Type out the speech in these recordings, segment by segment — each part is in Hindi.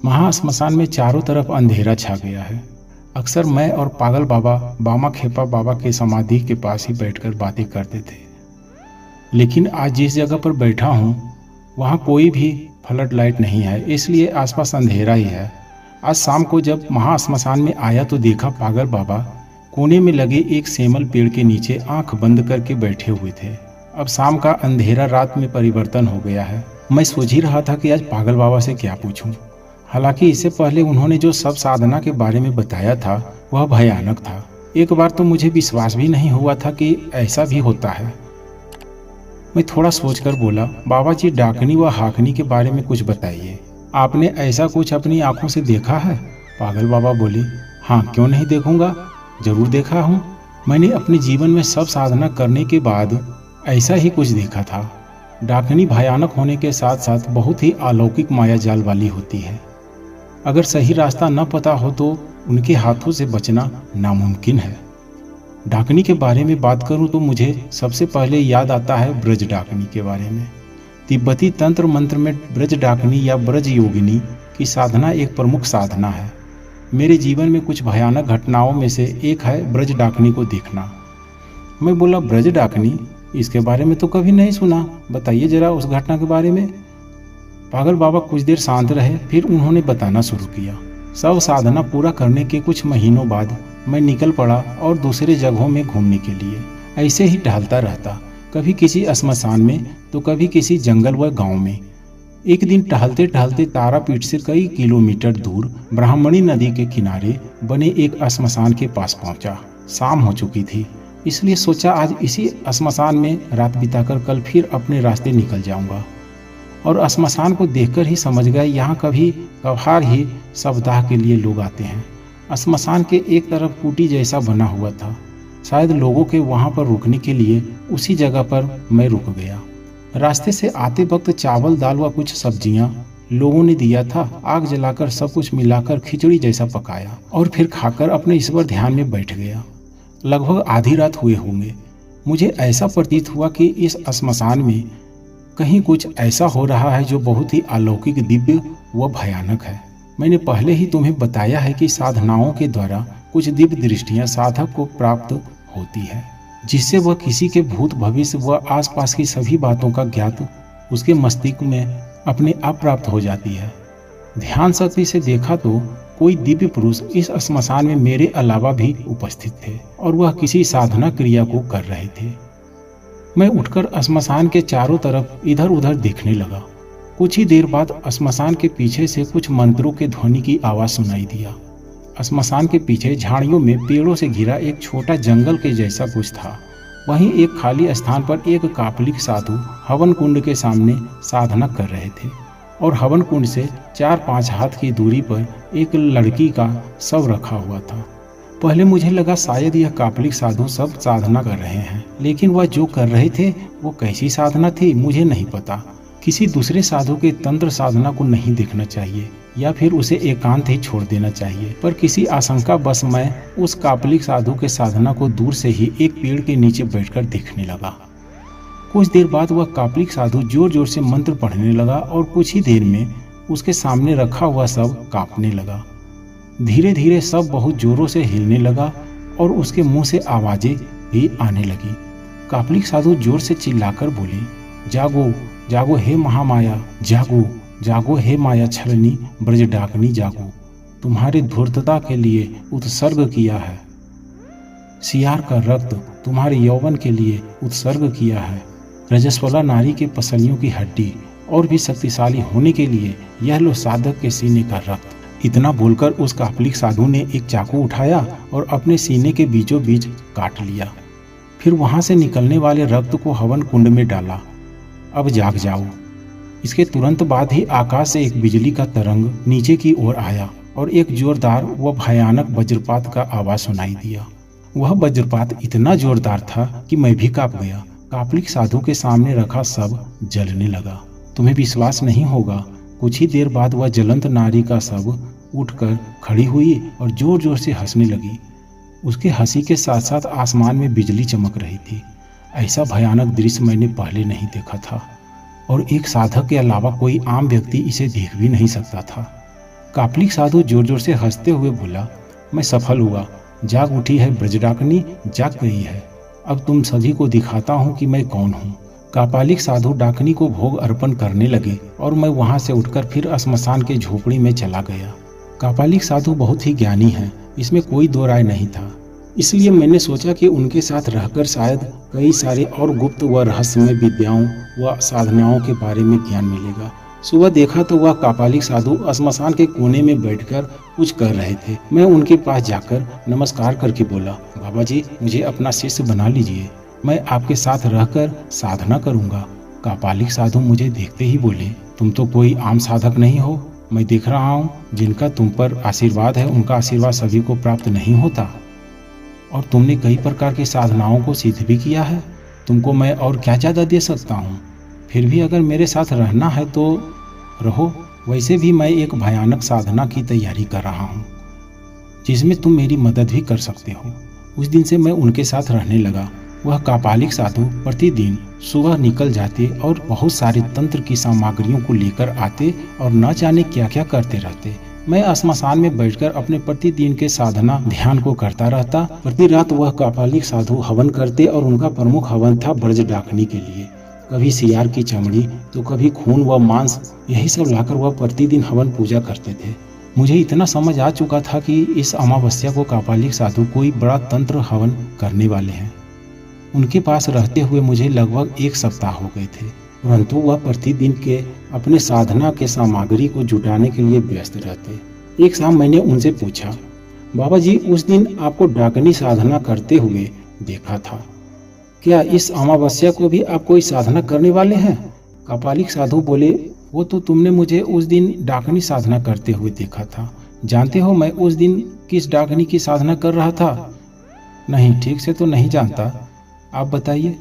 महाश्मशान में चारों तरफ अंधेरा छा गया है। अक्सर मैं और पागल बाबा बामा खेपा बाबा के समाधि के पास ही बैठकर बातें करते थे, लेकिन आज जिस जगह पर बैठा हूँ वहाँ कोई भी फ्लड लाइट नहीं है, इसलिए आसपास अंधेरा ही है। आज शाम को जब महाश्मशान में आया तो देखा पागल बाबा कोने में लगे एक सेमल पेड़ के नीचे आंख बंद करके बैठे हुए थे। अब शाम का अंधेरा रात में परिवर्तन हो गया है। मैं सोच ही रहा था कि आज पागल बाबा से क्या पूछूं। हालांकि इससे पहले उन्होंने जो सब साधना के बारे में बताया था वह भयानक था। एक बार तो मुझे विश्वास भी नहीं हुआ था कि ऐसा भी होता है। मैं थोड़ा सोचकर बोला, बाबा जी डाकनी व हाकनी के बारे में कुछ बताइए। आपने ऐसा कुछ अपनी आंखों से देखा है? पागल बाबा बोले, हाँ क्यों नहीं देखूंगा, जरूर देखा हूँ। मैंने अपने जीवन में सब साधना करने के बाद ऐसा ही कुछ देखा था। डाकनी भयानक होने के साथ साथ बहुत ही अलौकिक माया जाल वाली होती है। अगर सही रास्ता न पता हो तो उनके हाथों से बचना नामुमकिन है। डाकनी के बारे में बात करूं तो मुझे सबसे पहले याद आता है ब्रज डाकनी के बारे में। तिब्बती तंत्र मंत्र में ब्रज डाकनी या ब्रज योगिनी की साधना एक प्रमुख साधना है। मेरे जीवन में कुछ भयानक घटनाओं में से एक है ब्रज डाकनी को देखना। मैं बोला, ब्रज डाकनी, इसके बारे में तो कभी नहीं सुना, बताइए जरा उस घटना के बारे में। पागल बाबा कुछ देर शांत रहे, फिर उन्होंने बताना शुरू किया। सब साधना पूरा करने के कुछ महीनों बाद मैं निकल पड़ा और दूसरे जगहों में घूमने के लिए। ऐसे ही टहलता रहता, कभी किसी श्मशान में तो कभी किसी जंगल व गांव में। एक दिन टहलते टहलते तारापीठ से कई किलोमीटर दूर ब्राह्मणी नदी के किनारे बने एक श्मशान के पास पहुंचा। शाम हो चुकी थी, इसलिए सोचा आज इसी श्मशान में रात बिताकर कल फिर अपने रास्ते निकल जाऊंगा। और श्मशान को देखकर ही समझ गया यहाँ कभी कभार ही सप्ताह के लिए लोग आते हैं। श्मशान के एक तरफ कुटी जैसा बना हुआ था, शायद लोगों के वहाँ पर रुकने के लिए उसी जगह पर मैं रुक गया। रास्ते से आते वक्त चावल दाल व कुछ सब्जियां लोगों ने दिया था। आग जलाकर सब कुछ मिलाकर खिचड़ी जैसा पकाया और फिर खाकर अपने ईश्वर ध्यान में बैठ गया। लगभग आधी रात हुए होंगे। मुझे ऐसा प्रतीत हुआ कि इस श्मशान में कहीं कुछ ऐसा हो रहा है जो बहुत ही अलौकिक, दिव्य व भयानक है। मैंने पहले ही तुम्हें बताया है कि साधनाओं के द्वारा कुछ दिव्य दृष्टियां साधक को प्राप्त होती है, जिससे वह किसी के भूत भविष्य व आसपास की सभी बातों का ज्ञात उसके मस्तिष्क में अपने आप प्राप्त हो जाती है। ध्यान शक्ति से देखा तो कोई दिव्य पुरुष इस श्मशान में मेरे अलावा भी उपस्थित थे और वह किसी साधना क्रिया को कर रहे थे। मैं उठकर श्मशान के चारों तरफ इधर उधर देखने लगा। कुछ ही देर बाद श्मशान के पीछे से कुछ मंत्रों के ध्वनि की आवाज सुनाई दिया। श्मशान के पीछे झाड़ियों में पेड़ों से घिरा एक छोटा जंगल के जैसा कुछ था। वहीं एक खाली स्थान पर एक कापलिक साधु हवन कुंड के सामने साधना कर रहे थे और हवन कुंड से 4-5 हाथ की दूरी पर एक लड़की का शव रखा हुआ था। पहले मुझे लगा शायद यह कापलिक साधु सब साधना कर रहे हैं, लेकिन वह जो कर रहे थे वो कैसी साधना थी मुझे नहीं पता। किसी दूसरे साधु के तंत्र साधना को नहीं देखना चाहिए या फिर उसे एकांत ही छोड़ देना चाहिए, पर किसी आशंका बस मैं उस कापलिक साधु के साधना को दूर से ही एक पेड़ के नीचे बैठकर देखने लगा। कुछ देर बाद वह कापलिक साधु जोर जोर से मंत्र पढ़ने लगा और कुछ ही देर में उसके सामने रखा हुआ शव कांपने लगा। धीरे धीरे सब बहुत जोरों से हिलने लगा और उसके मुंह से आवाजें भी आने लगी। कापलिक साधु जोर से चिल्लाकर बोले, जागो जागो हे महामाया, जागो जागो हे माया छलनी ब्रज डाकनी, जागो, तुम्हारे धूर्तता के लिए उत्सर्ग किया है। सियार का रक्त तुम्हारे यौवन के लिए उत्सर्ग किया है। रजस्वला नारी के पसलियों की हड्डी और भी शक्तिशाली होने के लिए यह लो साधक के सीने का रक्त। इतना बोलकर उस कापलिक साधु ने एक चाकू उठाया और अपने सीने के बीचों बीच काट लिया। फिर वहां से निकलने वाले रक्त को हवन कुंड में डाला। अब जाग जाओ। इसके तुरंत बाद ही आकाश से एक बिजली का तरंग नीचे की ओर आया और एक जोरदार व भयानक वज्रपात का आवाज सुनाई दिया। वह वज्रपात इतना जोरदार था कि मैं भी कांप गया। कापलिक साधु के सामने रखा शव जलने लगा। तुम्हें विश्वास नहीं होगा, कुछ ही देर बाद वह ज्वलंत नारी का शव उठकर खड़ी हुई और जोर जोर से हंसने लगी। उसके हंसी के साथ साथ आसमान में बिजली चमक रही थी। ऐसा भयानक दृश्य मैंने पहले नहीं देखा था और एक साधक के अलावा कोई आम व्यक्ति इसे देख भी नहीं सकता था। कापालिक साधु जोर जोर से हंसते हुए बोला, मैं सफल हुआ, जाग उठी है ब्रजडाकनी, जाग गई है। अब तुम सभी को दिखाता हूँ कि मैं कौन हूँ। कापालिक साधु डाकनी को भोग अर्पण करने लगे और मैं वहाँ से उठकर फिर श्मशान के झोपड़ी में चला गया। कापालिक साधु बहुत ही ज्ञानी हैं, इसमें कोई दो राय नहीं था। इसलिए मैंने सोचा कि उनके साथ रहकर शायद कई सारे और गुप्त व रहस्यमय विद्याओं व साधनाओं के बारे में ज्ञान मिलेगा। सुबह देखा तो वह कापालिक साधु श्मशान के कोने में बैठकर कुछ कर रहे थे। मैं उनके पास जाकर नमस्कार करके बोला, बाबा जी, मुझे अपना शिष्य बना लीजिए, मैं आपके साथ रहकर साधना करूंगा। कापालिक साधु मुझे देखते ही बोले, तुम तो कोई आम साधक नहीं हो। मैं देख रहा हूँ जिनका तुम पर आशीर्वाद है उनका आशीर्वाद सभी को प्राप्त नहीं होता, और तुमने कई प्रकार की साधनाओं को सिद्ध भी किया है। तुमको मैं और क्या ज़्यादा दे सकता हूँ। फिर भी अगर मेरे साथ रहना है तो रहो। वैसे भी मैं एक भयानक साधना की तैयारी कर रहा हूँ जिसमें तुम मेरी मदद भी कर सकते हो। उस दिन से मैं उनके साथ रहने लगा। वह कापालिक साधु प्रतिदिन सुबह निकल जाते और बहुत सारे तंत्र की सामग्रियों को लेकर आते और न जाने क्या क्या करते रहते। मैं श्मशान में बैठकर अपने प्रतिदिन के साधना ध्यान को करता रहता। प्रति रात वह कापालिक साधु हवन करते और उनका प्रमुख हवन था ब्रजडाकनी के लिए। कभी सियार की चमड़ी तो कभी खून व मांस, यही सब लाकर वह प्रतिदिन हवन पूजा करते थे। मुझे इतना समझ आ चुका था कि इस अमावस्या को कापालिक साधु कोई बड़ा तंत्र हवन करने वाले हैं। उनके पास रहते हुए मुझे लगभग 1 सप्ताह हो गए थे, परंतु वह प्रतिदिन के अपने साधना के सामग्री को जुटाने के लिए व्यस्त रहते। एक शाम मैंने उनसे पूछा, बाबा जी, उस दिन आपको डाकनी साधना करते हुए देखा था, क्या इस अमावस्या को भी आप कोई साधना करने वाले हैं? कापालिक साधु बोले, वो तो तुमने मुझे उस दिन डाकनी साधना करते हुए देखा था। जानते हो मैं उस दिन किस डाकनी की साधना कर रहा था? नहीं, ठीक से तो नहीं जानता, आप बताइए।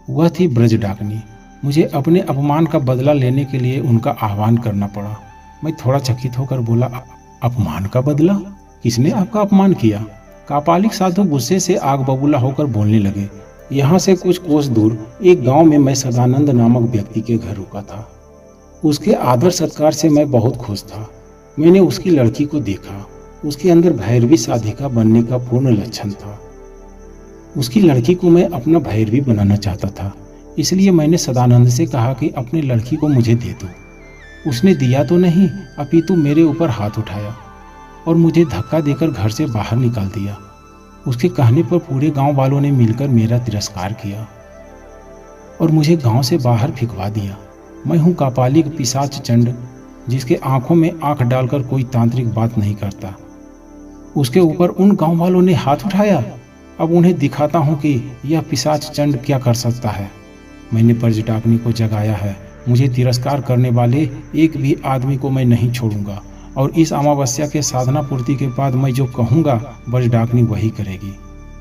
वह थी ब्रजडाकनी। मुझे अपने अपमान का बदला लेने के लिए उनका आह्वान करना पड़ा। मैं थोड़ा चकित होकर बोला, अपमान का बदला? किसने आपका अपमान किया? कापालिक साधु गुस्से से आग बबूला होकर बोलने लगे। यहाँ से कुछ कोस दूर एक गांव में मैं सदानंद नामक व्यक्ति के घर रुका था। उसके आदर सत्कार से मैं बहुत खुश था। मैंने उसकी लड़की को देखा। उसके अंदर भैरवी साधिका बनने का पूर्ण लक्षण था। उसकी लड़की को मैं अपना भैरवी बनाना चाहता था, इसलिए मैंने सदानंद से कहा कि अपनी लड़की को मुझे दे दो। उसने दिया तो नहीं, अपितु मेरे ऊपर हाथ उठाया और मुझे धक्का देकर घर से बाहर निकाल दिया। उसके कहने पर पूरे गांव वालों ने मिलकर मेरा तिरस्कार किया और मुझे गांव से बाहर फिकवा दिया। मैं हूँ कापालिक पिशाच चंड, जिसके आंखों में आंख डालकर कोई तांत्रिक बात नहीं करता। उसके ऊपर उन गांव वालों ने हाथ उठाया। अब उन्हें दिखाता हूँ कि यह पिशाच चंड क्या कर सकता है। मैंने ब्रजडाकनी को जगाया है। मुझे तिरस्कार करने वाले एक भी आदमी को मैं नहीं छोड़ूंगा, और इस अमावस्या के साधना पूर्ति के बाद मैं जो कहूँगा ब्रजडाकनी वही करेगी।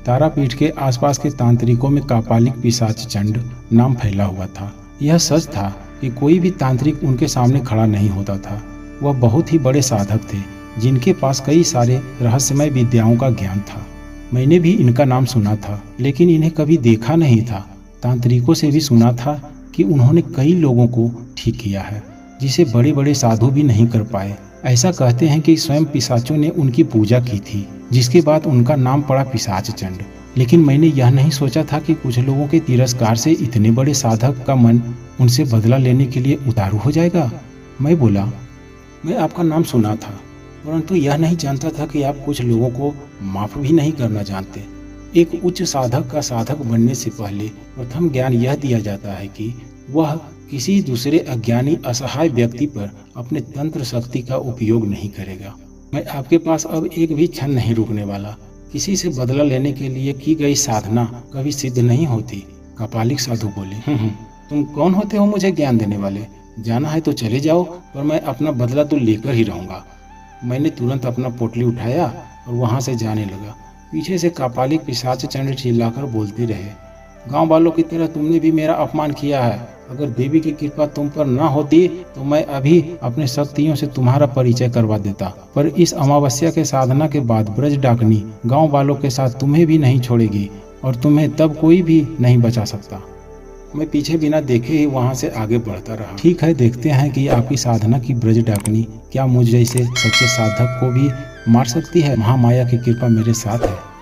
तारापीठ के आसपास के तांत्रिकों में कापालिक पिशाच चंड नाम फैला हुआ था। यह सच था कि कोई भी तांत्रिक उनके सामने खड़ा नहीं होता था। वह बहुत ही बड़े साधक थे, जिनके पास कई सारे रहस्यमय विद्याओं का ज्ञान था। मैंने भी इनका नाम सुना था, लेकिन इन्हें कभी देखा नहीं था। तांत्रिकों से भी सुना था कि उन्होंने कई लोगों को ठीक किया है, जिसे बड़े बड़े साधु भी नहीं कर पाए। ऐसा कहते हैं कि स्वयं पिशाचों ने उनकी पूजा की थी, जिसके बाद उनका नाम पड़ा पिशाच चंड। लेकिन मैंने यह नहीं सोचा था कि कुछ लोगों के तिरस्कार से इतने बड़े साधक का मन उनसे बदला लेने के लिए उतारू हो जाएगा। मैं बोला, मैं आपका नाम सुना था, परंतु यह नहीं जानता था कि आप कुछ लोगों को माफ भी नहीं करना जानते। एक उच्च साधक का साधक बनने से पहले प्रथम ज्ञान यह दिया जाता है कि वह किसी दूसरे अज्ञानी असहाय व्यक्ति पर अपने तंत्र शक्ति का उपयोग नहीं करेगा। मैं आपके पास अब एक भी क्षण नहीं रुकने वाला। किसी से बदला लेने के लिए की गई साधना कभी सिद्ध नहीं होती। कापालिक साधु बोले, तुम कौन होते हो मुझे ज्ञान देने वाले? जाना है तो चले जाओ, पर मैं अपना बदला तो लेकर ही रहूंगा। मैंने तुरंत अपना पोटली उठाया और वहां से जाने लगा। पीछे से कापालिक पिशाच चंड चिल्लाकर बोलते रहे, गांव वालों की तरह तुमने भी मेरा अपमान किया है। अगर देवी की कृपा तुम पर न होती तो मैं अभी अपने शक्तियों से तुम्हारा परिचय करवा देता, पर इस अमावस्या के साधना के बाद ब्रजडाकनी गांव वालों के साथ तुम्हें भी नहीं छोड़ेगी और तुम्हें तब कोई भी नहीं बचा सकता। मैं पीछे बिना देखे ही वहां से आगे बढ़ता रहा। ठीक है, देखते हैं कि आपकी साधना की ब्रज डाकनी क्या मुझ जैसे सच्चे साधक को भी मार सकती है। महामाया की कृपा मेरे साथ है।